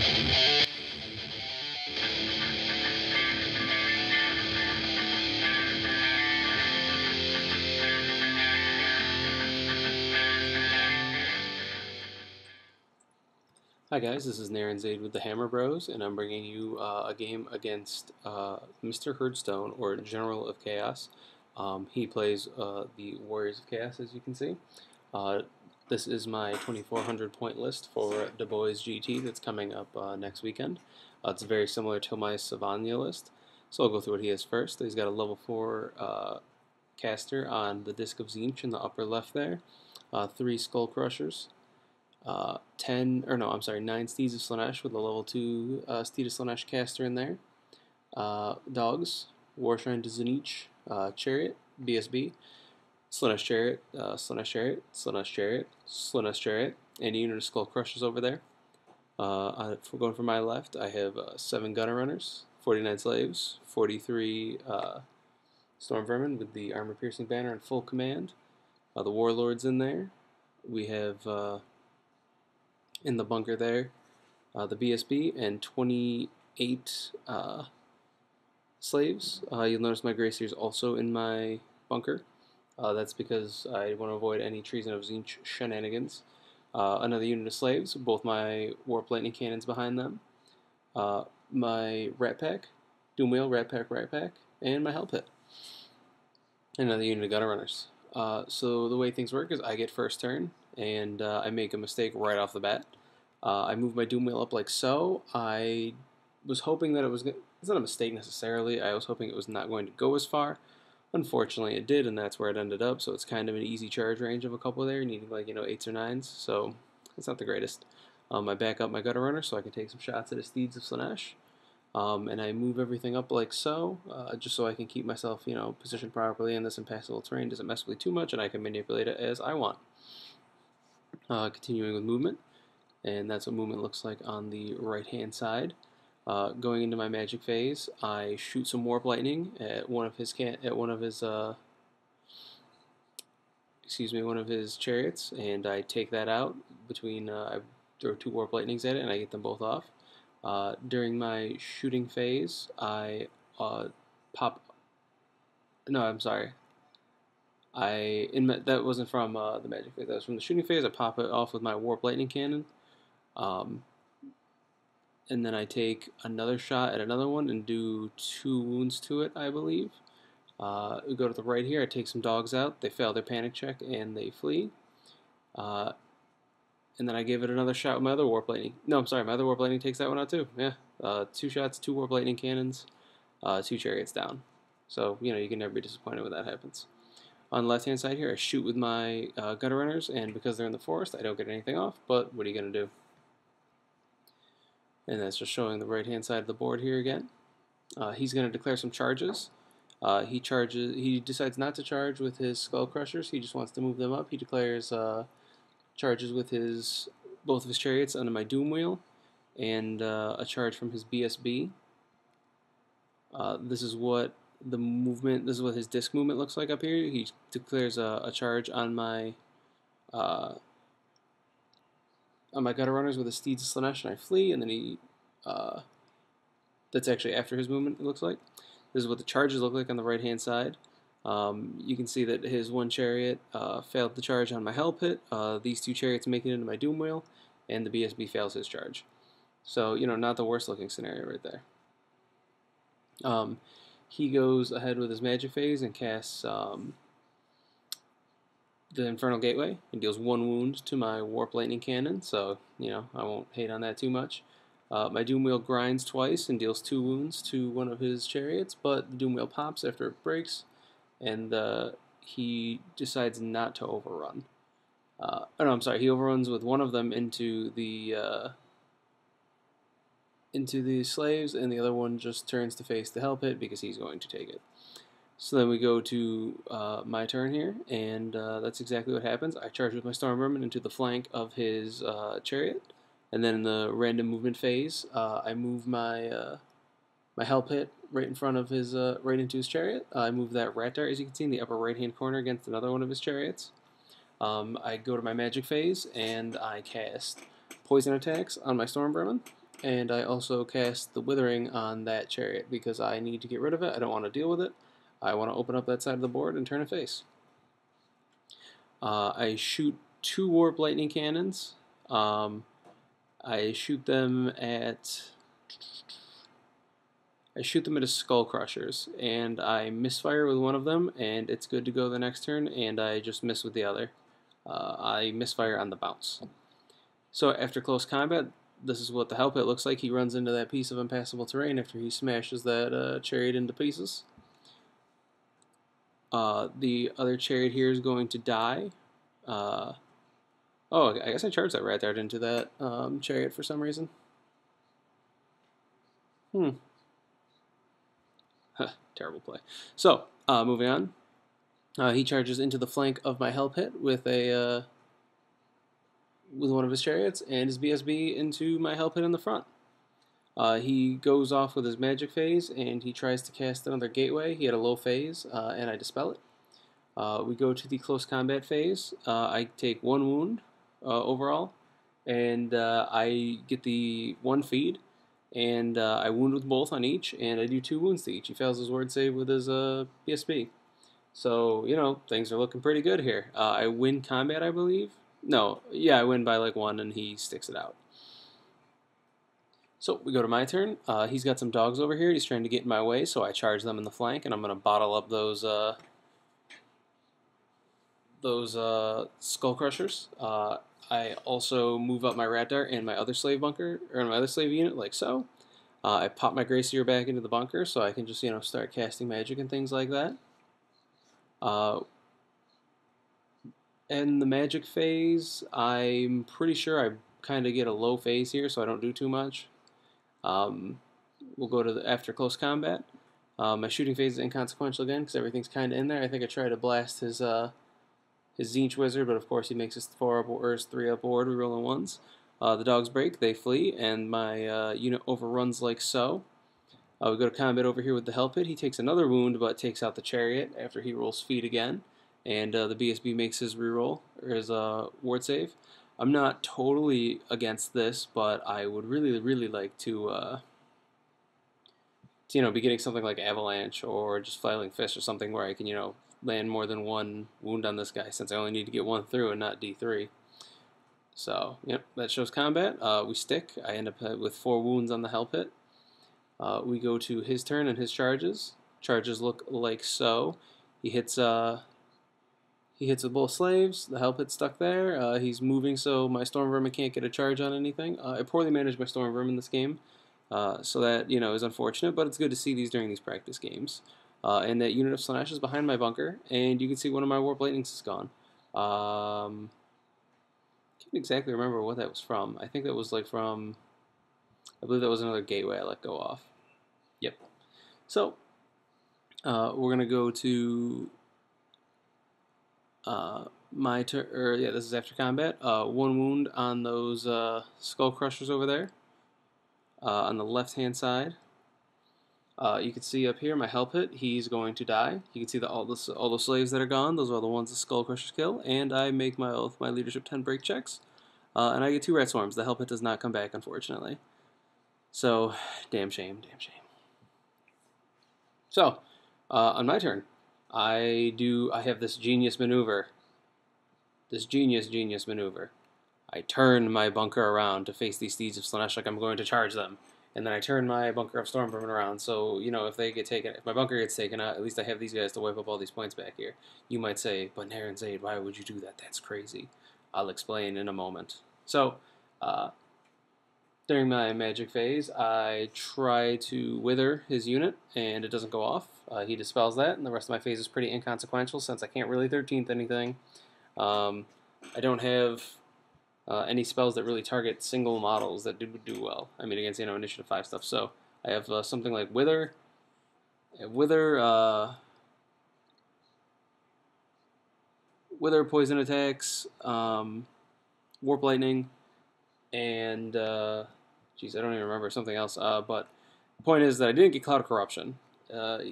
Hi guys, this is Narenzade with the Hammer Bros, and I'm bringing you a game against Mr. Herdstone, or General of Chaos. He plays the Warriors of Chaos, as you can see. This is my 2,400 point list for DaBoyzGT that's coming up next weekend. It's very similar to my Savanya list, so I'll go through what he has first. He's got a level 4 caster on the Disc of Tzeentch in the upper left there, 3 Skull Crushers, 9 Steeds of Slaanesh with a level 2 Steed of Slaanesh caster in there. Dogs, Warshrine to Tzeentch, Chariot, BSB, Slaanesh Chariot, Slaanesh Chariot, Slaanesh Chariot, Slaanesh Chariot, and a unit of Skull Crushers over there. Going for my left, I have 7 Gunner Runners, 49 Slaves, 43 Storm Vermin with the Armor Piercing Banner in full command. The Warlords in there. We have in the bunker there, the BSB, and 28 slaves. You'll notice my Gracier's also in my bunker. That's because I want to avoid any Treason of Tzeentch shenanigans. Another unit of slaves, both my Warp Lightning Cannons behind them. My Rat Pack, Doomwheel, Rat Pack, and my Hell Pit. Another unit of Gunner Runners. So the way things work is I get first turn, and I make a mistake right off the bat. I move my Doomwheel up like so. I was hoping that it's not a mistake necessarily. I was hoping it was not going to go as far. Unfortunately, it did, and that's where it ended up. So it's kind of an easy charge range of a couple there, needing like 8s or 9s. So it's not the greatest. I back up my Gutter Runner so I can take some shots at the Steeds of Slaanesh. And I move everything up like so, just so I can keep myself, positioned properly in this impassable terrain. Doesn't mess with me too much, and I can manipulate it as I want. Continuing with movement, and that's what movement looks like on the right-hand side. Going into my magic phase, I shoot some Warp Lightning at one of his chariots, and I take that out between. I throw 2 Warp Lightnings at it, and I get them both off. During my shooting phase, I pop. No, I'm sorry. That wasn't from the magic phase. That was from the shooting phase. I pop it off with my Warp Lightning Cannon, and then I take another shot at another one and do 2 wounds to it, I believe. We go to the right here. I take some dogs out. They fail their panic check and they flee. And then I give it another shot with my other Warp Lightning. No, I'm sorry, my other Warp Lightning takes that one out too. Yeah, 2 shots, 2 Warp Lightning Cannons, 2 Chariots down. So, you can never be disappointed when that happens. On the left-hand side here, I shoot with my Gutter Runners, and because they're in the forest, I don't get anything off, but what are you going to do? And that's just showing the right-hand side of the board here again. He's going to declare some charges. He decides not to charge with his Skull Crushers. He just wants to move them up. He declares charges with both of his chariots under my Doomwheel, and a charge from his BSB. This is what his disc movement looks like up here. He declares a charge on my Gutter Runners with the Steeds of Slaanesh, and I flee, and then that's actually after his movement, it looks like. This is what the charges look like on the right-hand side. You can see that his 1 chariot failed the charge on my Hell Pit. These 2 chariots make it into my Doomwheel, and the BSB fails his charge. So, not the worst looking scenario right there. He goes ahead with his magic phase and casts the Infernal Gateway and deals 1 wound to my Warp Lightning Cannon, so, I won't hate on that too much. My Doomwheel grinds twice and deals 2 wounds to one of his chariots, but the Doomwheel pops after it breaks, and he decides not to overrun. He overruns with one of them into the slaves, and the other one just turns to face the Hell Pit because he's going to take it. So then we go to my turn here, and that's exactly what happens. I charge with my Storm Vermin into the flank of his chariot, and then in the random movement phase, I move my Hell Pit right in front of his, right into his chariot. I move that Rat Dart, as you can see, in the upper right-hand corner against another one of his chariots. I go to my magic phase, and I cast poison attacks on my Storm Vermin. and I also cast the Withering on that chariot because I need to get rid of it. I don't want to deal with it. I want to open up that side of the board and turn it face. I shoot 2 Warp Lightning Cannons. I shoot them at a Skull Crushers, and I misfire with one of them, and it's good to go the next turn, and I just miss with the other. I misfire on the bounce. So after close combat, this is what the Hell Pit looks like. He runs into that piece of impassable terrain after he smashes that chariot into pieces. The other chariot here is going to die. Oh, I guess I charged that Rat Dart into that chariot for some reason. Terrible play. So, moving on. He charges into the flank of my Hell Pit with a with one of his chariots, and his BSB into my Hell Pit in the front. He goes off with his magic phase, and he tries to cast another gateway. He had a low phase, and I dispel it. We go to the close combat phase. I take 1 wound overall, and I get the 1 feed, and I wound with both on each, and I do 2 wounds to each. He fails his word save with his BSB. So, you know, things are looking pretty good here. I win combat, I believe. No, yeah, I win by like 1, and he sticks it out. So we go to my turn. He's got some dogs over here. He's trying to get in my way, so I charge them in the flank, and I'm going to bottle up those Skull Crushers. I also move up my Rat Dart and my other slave bunker, or my other slave unit, like so. I pop my Gracier back into the bunker, so I can just, you know, start casting magic and things like that. In the magic phase, I'm pretty sure I kind of get a low phase here, so I don't do too much. We'll go to after close combat. My shooting phase is inconsequential again because everything's kind of in there. I think I try to blast his Tzeentch Wizard, but of course he makes his 4 up or his 3 up ward. We roll in 1s. The dogs break, they flee, and my unit overruns like so. We go to combat over here with the Hell Pit. He takes another wound, but takes out the chariot after he rolls feed again. And the BSB makes his reroll, or his ward save. I'm not totally against this, but I would really, really like to you know, be getting something like Avalanche or just Flailing Fist or something where I can, you know, land more than 1 wound on this guy, since I only need to get 1 through and not D3. So, yep, that shows combat. We stick. I end up with 4 wounds on the Hell Pit. We go to his turn and his charges. Charges look like so. He hits with both slaves. The Hell Pit's stuck there. He's moving, so my Storm Vermin can't get a charge on anything. I poorly managed my Storm Vermin this game, so that, you know, is unfortunate, but it's good to see these during these practice games. And that unit of Slanesh is behind my bunker, and you can see one of my Warp Lightnings is gone. Can't exactly remember what that was from. I think that was like from, I believe that was another gateway I let go off. Yep. So, we're going to go to my turn, yeah, this is after combat. 1 wound on those Skull Crushers over there. On the left-hand side, you can see up here my Hell Pit. He's going to die. You can see all the slaves that are gone. Those are the ones the Skull Crushers kill. And I make my leadership 10 break checks, and I get 2 Rat Swarms. The Hell Pit does not come back, unfortunately. So, damn shame, damn shame. So, on my turn, I have this genius maneuver. This genius maneuver. I turn my bunker around to face these Steeds of Slaanesh like I'm going to charge them. And then I turn my bunker of Storm Vermin around, so, you know, if my bunker gets taken out, at least I have these guys to wipe up all these points back here. You might say, but Narenzade, why would you do that? That's crazy. I'll explain in a moment. So, during my magic phase, I try to wither his unit, and it doesn't go off. He dispels that, and the rest of my phase is pretty inconsequential since I can't really 13th anything. I don't have any spells that really target single models that do well. I mean, against, you know, Initiative 5 stuff. So I have something like Wither, Poison Attacks, Warp Lightning, and geez, I don't even remember something else. But the point is that I didn't get Cloud of Corruption.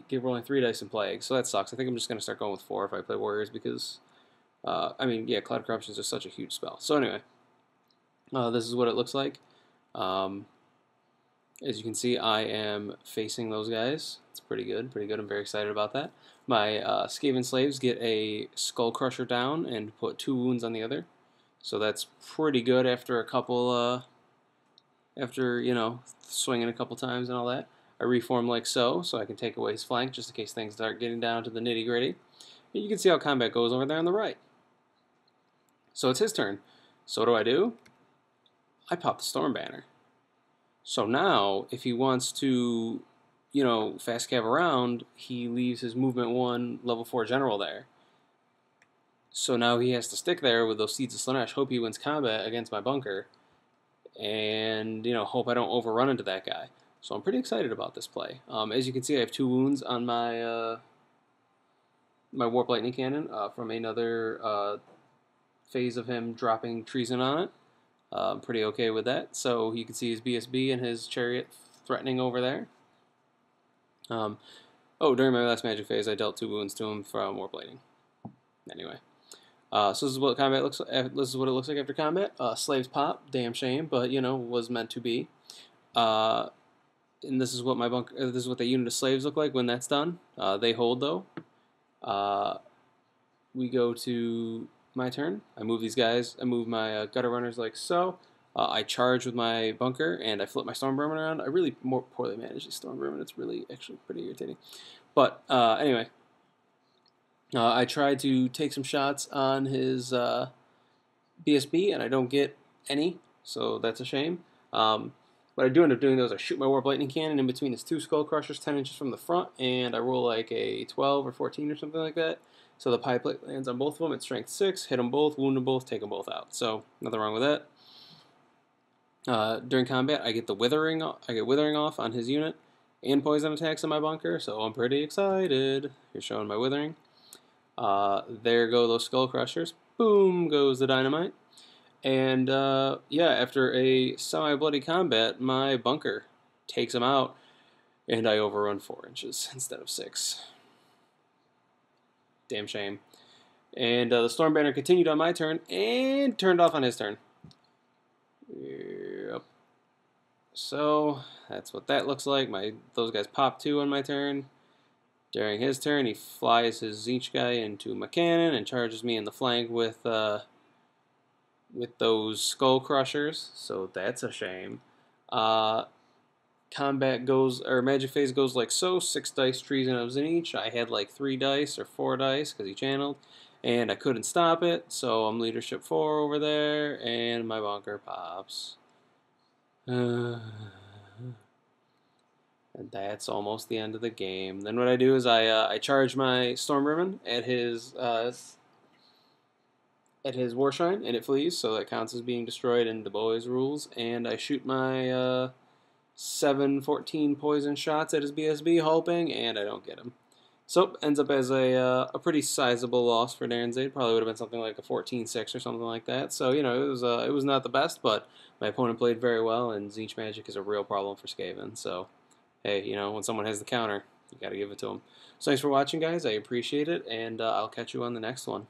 Gave rolling 3 dice in Plague, so that sucks. I think I'm just going to start going with 4 if I play Warriors because, I mean, yeah, Cloud of Corruption is just such a huge spell. So anyway, this is what it looks like. As you can see, I am facing those guys. It's pretty good, pretty good. I'm very excited about that. My Skaven slaves get a skull crusher down and put 2 wounds on the other. So that's pretty good after a couple, after, you know, swinging a couple times and all that. I reform like so I can take away his flank just in case things start getting down to the nitty-gritty. And you can see how combat goes over there on the right. So it's his turn. So what do? I pop the Storm Banner. So now, if he wants to, you know, fast cav around, he leaves his movement 1 level 4 general there. So now he has to stick there with those Seeds of Slanesh, hope he wins combat against my bunker, and, you know, hope I don't overrun into that guy. So I'm pretty excited about this play. As you can see, I have 2 wounds on my my Warp Lightning Cannon from another phase of him dropping Treason on it. I'm pretty okay with that. So you can see his BSB and his Chariot threatening over there. Oh, during my last magic phase, I dealt 2 wounds to him from Warp Lightning. Anyway, so this is what combat looks. This is what it looks like after combat. Slaves pop, damn shame, but you know, was meant to be. And this is what my bunker. This is what the unit of slaves look like when that's done. They hold though. We go to my turn. I move these guys. I move my gutter runners like so. I charge with my bunker and I flip my storm vermin around. I really more poorly manage these storm vermin. It's really actually pretty irritating. But anyway, I try to take some shots on his BSB and I don't get any, so that's a shame. What I do end up doing though is I shoot my Warp Lightning Cannon in between his 2 Skull Crushers 10 inches from the front, and I roll like a 12 or 14 or something like that. So the pie plate lands on both of them. It's strength 6, hit them both, wound them both, take them both out. So nothing wrong with that. During combat, I get the withering. I get withering off on his unit, and poison attacks in my bunker. So I'm pretty excited. Here's showing my withering. There go those Skull Crushers. Boom goes the dynamite. And yeah, after a semi-bloody combat, my bunker takes him out, and I overrun 4 inches instead of 6. Damn shame. And the Storm Banner continued on my turn and turned off on his turn. Yep. So that's what that looks like. Those guys pop 2 on my turn. During his turn, he flies his Tzeentch guy into my cannon and charges me in the flank with those Skull Crushers. So that's a shame. Combat goes, or magic phase goes like so. 6 dice Treason of Tzeentch. I had like 3 dice or 4 dice because he channeled, and I couldn't stop it. So I'm leadership 4 over there, and my bunker pops. And that's almost the end of the game. Then what I do is I charge my Storm Vermin at his War Shrine, and it flees, so that counts as being destroyed in DaBoyz rules. And I shoot my 7-14 poison shots at his BSB, hoping, and I don't get him. So ends up as a pretty sizable loss for Narenzade. Probably would have been something like a 14-6 or something like that. So you know, it was not the best, but my opponent played very well, and Tzeentch magic is a real problem for Skaven. So hey, you know, when someone has the counter, you got to give it to them. So thanks for watching, guys. I appreciate it, and I'll catch you on the next one.